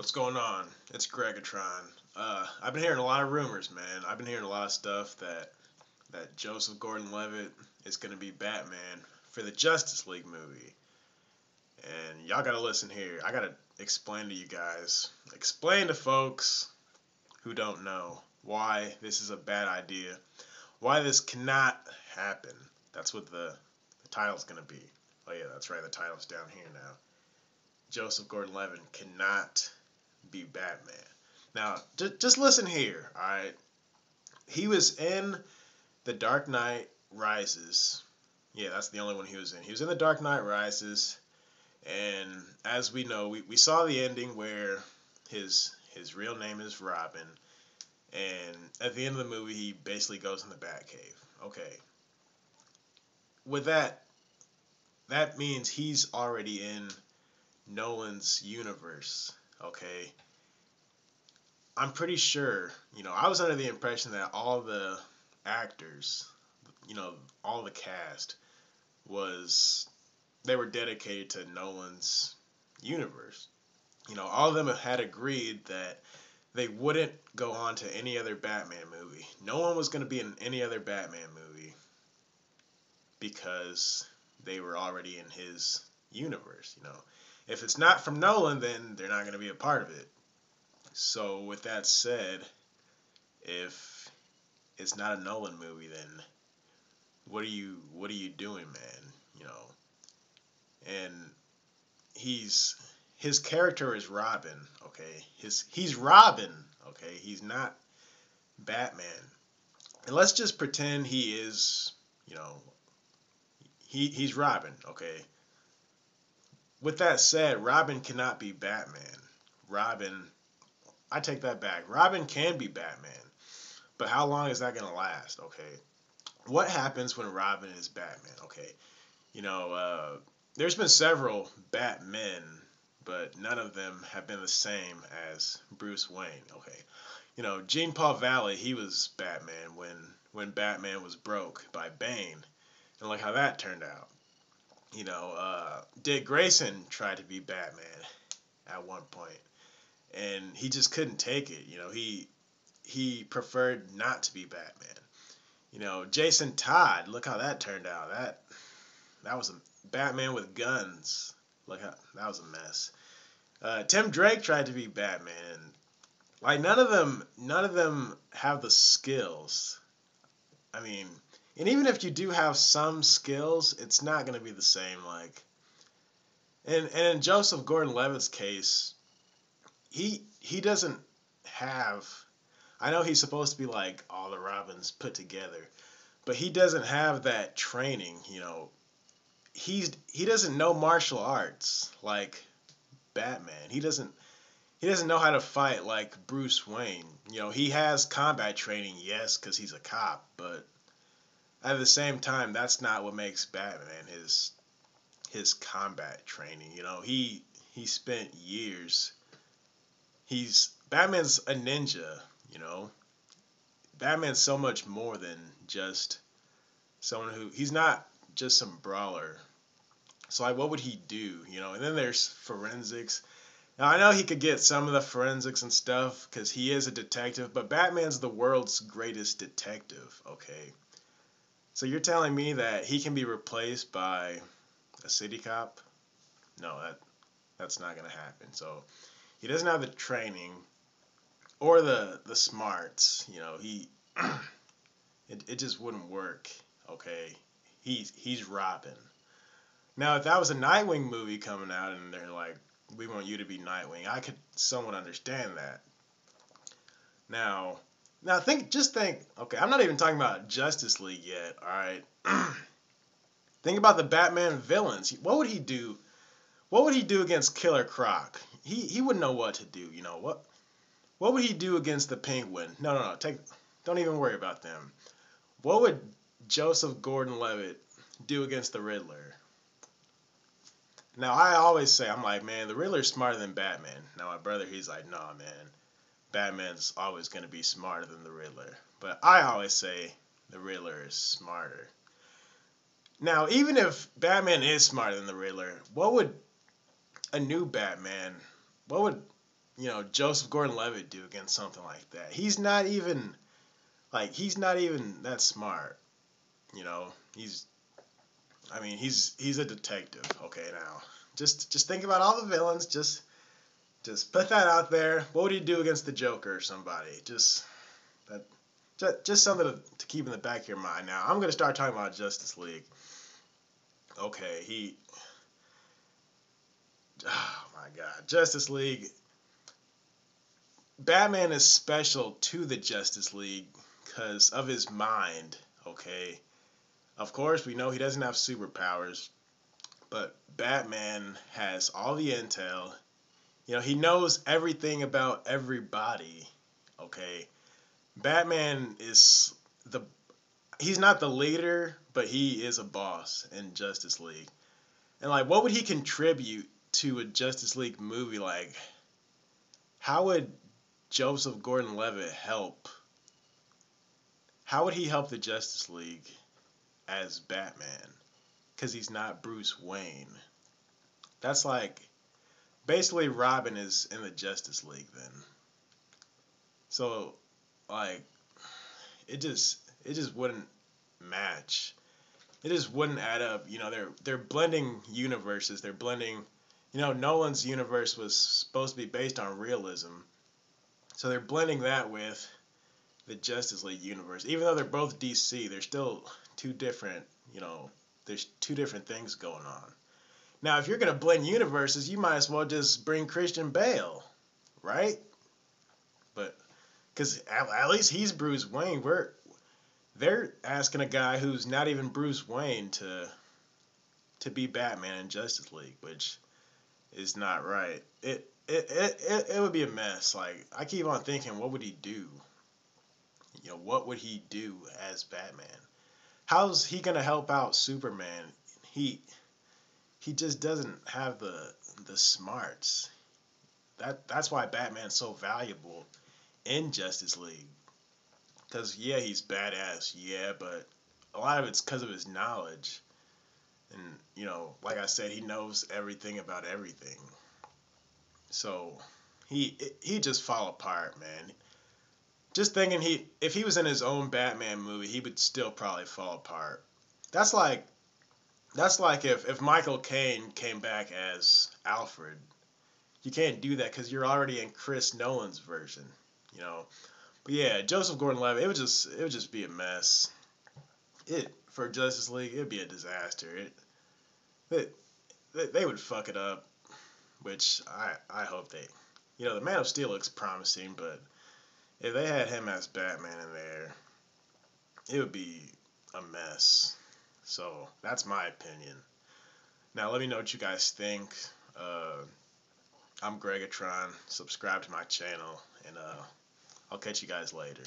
What's going on? It's Gregatron. I've been hearing a lot of rumors, man. I've been hearing a lot of stuff that Joseph Gordon-Levitt is gonna be Batman for the Justice League movie. And y'all gotta listen here. I gotta explain to you guys, explain to folks who don't know why this is a bad idea, why this cannot happen. That's what the title's gonna be. Oh yeah, that's right. The title's down here now. Joseph Gordon-Levitt cannot be Batman. Now, just listen here, all right? He was in The Dark Knight Rises. Yeah, that's the only one he was in. He was in The Dark Knight Rises, and as we know, we saw the ending where his real name is Robin, and at the end of the movie, he basically goes in the Batcave. Okay. With that means he's already in Nolan's universe, okay? I'm pretty sure, I was under the impression that all the actors, all the cast they were dedicated to Nolan's universe. All of them had agreed that they wouldn't go on to any other Batman movie. No one was going to be in any other Batman movie because they were already in his universe. If it's not from Nolan, then they're not going to be a part of it. So with that said, if it's not a Nolan movie, then what are you doing, man? And his character is Robin, okay? He's Robin, okay? He's not Batman. And let's just pretend he is, he's Robin, okay? With that said, Robin cannot be Batman. I take that back. Robin can be Batman, but how long is that going to last? Okay. What happens when Robin is Batman? Okay. There's been several Batmen, but none of them have been the same as Bruce Wayne. Okay. Jean-Paul Valley, he was Batman when Batman was broke by Bane, and look how that turned out. Dick Grayson tried to be Batman at one point, and he just couldn't take it. He preferred not to be Batman. Jason Todd, look how that turned out. That was a Batman with guns. Look how that was a mess. Tim Drake tried to be Batman, and like none of them have the skills. I mean, and even if you do have some skills, it's not going to be the same. And in Joseph Gordon-Levitt's case, he doesn't have. I know he's supposed to be like all the Robins put together, but he doesn't have that training. He doesn't know martial arts like Batman. He doesn't know how to fight like Bruce Wayne. He has combat training, yes, because he's a cop, but at the same time, that's not what makes Batman his combat training. He spent years. Batman's a ninja. Batman's so much more than just someone he's not just some brawler. So like, what would he do? And then there's forensics. Now I know he could get some of the forensics and stuff because he is a detective, but Batman's the world's greatest detective. Okay, so you're telling me that he can be replaced by a city cop? No, that's not gonna happen. So he doesn't have the training or the smarts. It just wouldn't work. Okay, he's Robin. Now, if that was a Nightwing movie coming out and they're like, we want you to be Nightwing, I could somewhat understand that. Now just think. Okay, I'm not even talking about Justice League yet. All right, think about the Batman villains. What would he do? What would he do against Killer Croc? He wouldn't know what to do. What would he do against the Penguin? No. Don't even worry about them. What would Joseph Gordon-Levitt do against the Riddler? Now, I always say, I'm like, man, the Riddler's smarter than Batman. Now, my brother, he's like, nah, man, Batman's always going to be smarter than the Riddler. But I always say the Riddler is smarter. Now, even if Batman is smarter than the Riddler, what would a new Batman, what would Joseph Gordon-Levitt do against something like that? He's not even that smart. You know, he's I mean, he's a detective. Okay, now just think about all the villains. Just put that out there. What would he do against the Joker or somebody? That just something to keep in the back of your mind. Now I'm gonna start talking about Justice League. Okay, oh my God, Justice League. Batman is special to the Justice League because of his mind. Okay, of course we know he doesn't have superpowers, but Batman has all the intel. He knows everything about everybody. Okay, Batman is the he's not the leader, but he is a boss in Justice League. And like, what would he contribute to a Justice League movie? Like, how would Joseph Gordon-Levitt help? How would he help the Justice League as Batman? Because he's not Bruce Wayne. That's like basically Robin is in the Justice League then. So like it just wouldn't match. It just wouldn't add up. They're blending universes. They're blending. Nolan's universe was supposed to be based on realism, so they're blending that with the Justice League universe. Even though they're both DC, they're still two different. There's two different things going on. Now, if you're gonna blend universes, you might as well just bring Christian Bale, right? But because at least he's Bruce Wayne. They're asking a guy who's not even Bruce Wayne to be Batman in Justice League, which is not right. It would be a mess. Like, I keep on thinking, what would he do? What would he do as Batman? How's he gonna help out Superman? He just doesn't have the smarts. That's why Batman's so valuable in Justice League. Because yeah, he's badass. Yeah, but a lot of it's because of his knowledge. And like I said, he knows everything about everything. So he just fall apart, man. Just thinking if he was in his own Batman movie, he would still probably fall apart. That's like if Michael Caine came back as Alfred. You can't do that because you're already in Chris Nolan's version, you know. But yeah, Joseph Gordon-Levitt, it would just be a mess. For Justice League, it'd be a disaster. It they would fuck it up, which I hope they. The Man of Steel looks promising, but if they had him as Batman in there, it would be a mess. So that's my opinion. Now let me know what you guys think. I'm Gregatron. Subscribe to my channel, and I'll catch you guys later.